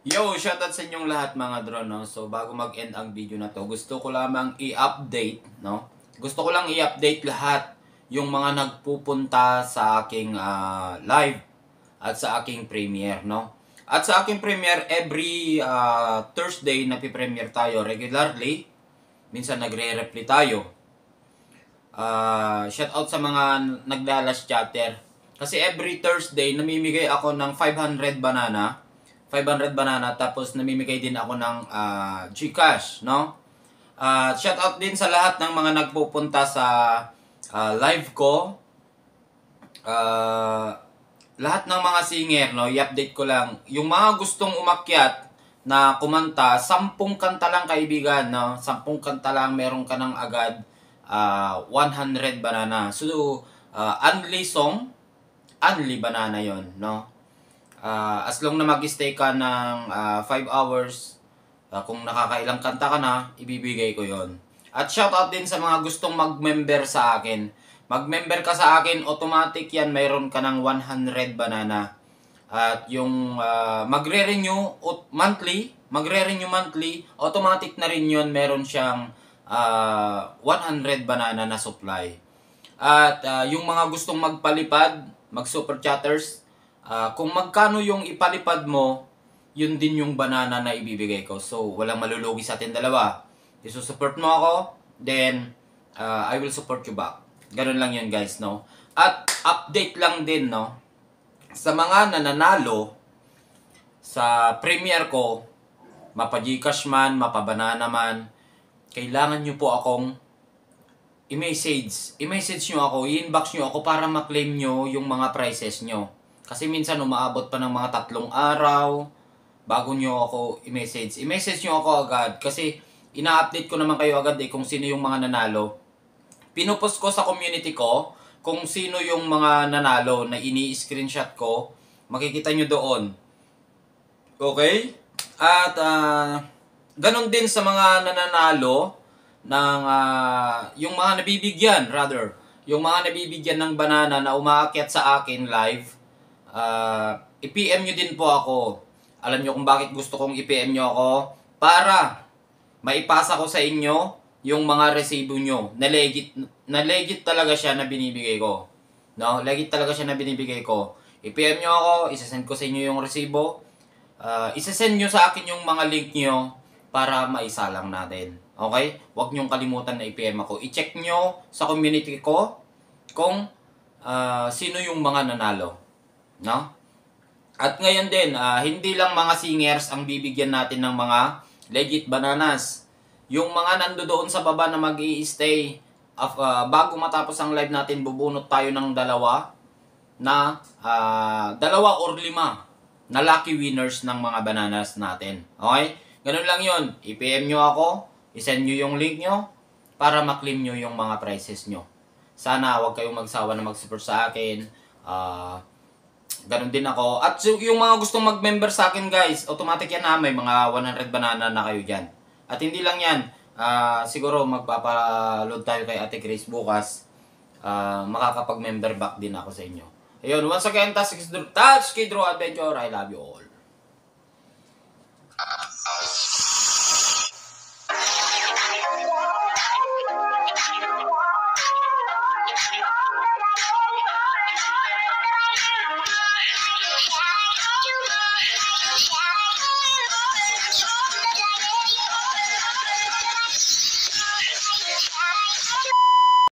Yo, shoutout sa inyong lahat mga drone, no? So, bago mag-end ang video na to, gusto ko lamang i-update, no? Gusto ko lang i-update lahat yung mga nagpupunta sa aking live at sa aking premiere, no? At sa aking premiere, every Thursday napipremiere tayo regularly. Minsan nagre-reply tayo. Shoutout sa mga naglalas chatter. Kasi every Thursday, namimigay ako ng 500 banana tapos namimigay din ako ng GCash, no? Shoutout din sa lahat ng mga nagpupunta sa live ko. Lahat ng mga singer, no, i-update ko lang. Yung mga gustong umakyat na kumanta, 10 kanta lang kaibigan, no? 10 kanta lang, meron ka ng agad 100 banana. So, only song, only banana yon, no? As long na mag-stay ka ng 5 hours, kung nakakailang kanta ka na, ibibigay ko yon. At shoutout din sa mga gustong mag-member sa akin. Mag-member ka sa akin, automatic yan, mayroon ka ng 100 banana. At yung magre-renew monthly, automatic na rin yun, meron siyang 100 banana na supply. At yung mga gustong magpalipad, mag-super chatters, kung magkano yung ipalipad mo, yun din yung banana na ibibigay ko. So, walang malulugi sa atin dalawa. Isusupport mo ako, then I will support you back. Ganun lang yun guys, no? At update lang din, no? Sa mga nananalo sa premiere ko, mapa-Gcash man, mapa-banana man, kailangan nyo po akong i-message. I-message nyo ako, i-inbox nyo ako para ma-claim nyo yung mga prizes nyo. Kasi minsan umaabot pa ng mga 3 araw bago nyo ako i-message. I-message nyo ako agad kasi ina-update ko naman kayo agad kung sino yung mga nanalo. Pinupost ko sa community ko kung sino yung mga nanalo na ini-screenshot ko. Makikita nyo doon. Okay? At ganon din sa mga nananalo ng yung mga nabibigyan rather. Yung mga nabibigyan ng banana na umaakyat sa akin live. I-PM nyo din po ako. Alam nyo kung bakit gusto kong i-PM nyo ako? Para maipasa ko sa inyo yung mga resibo nyo. Na legit talaga siya na binibigay ko. No? Legit talaga siya na binibigay ko. I-PM nyo ako, isasend ko sa inyo yung resibo. Isasend nyo sa akin yung mga link nyo para maisalang natin. Okay? Huwag nyong kalimutan na i-PM ako. I-check nyo sa community ko kung sino yung mga nanalo. No? At ngayon din, hindi lang mga singers ang bibigyan natin ng mga legit bananas. Yung mga nandoon sa baba na mag-i-stay, bago matapos ang live natin, bubunot tayo ng dalawa or 5 na lucky winners ng mga bananas natin. Okay? Ganun lang yun. I-PM nyo ako, i-send nyo yung link nyo para ma-claim nyo yung mga prizes nyo. Sana huwag kayong magsawa na mag-support sa akin. Ganun din ako. At yung mga gustong mag-member sa akin guys, automatic yan na, may mga 100 banana na kayo dyan. At hindi lang yan, siguro magpapaload tayo kay Ate Grace bukas. Makakapag-member back din ako sa inyo. Ayun, once again, Touch Kidro Adventure, I love you all.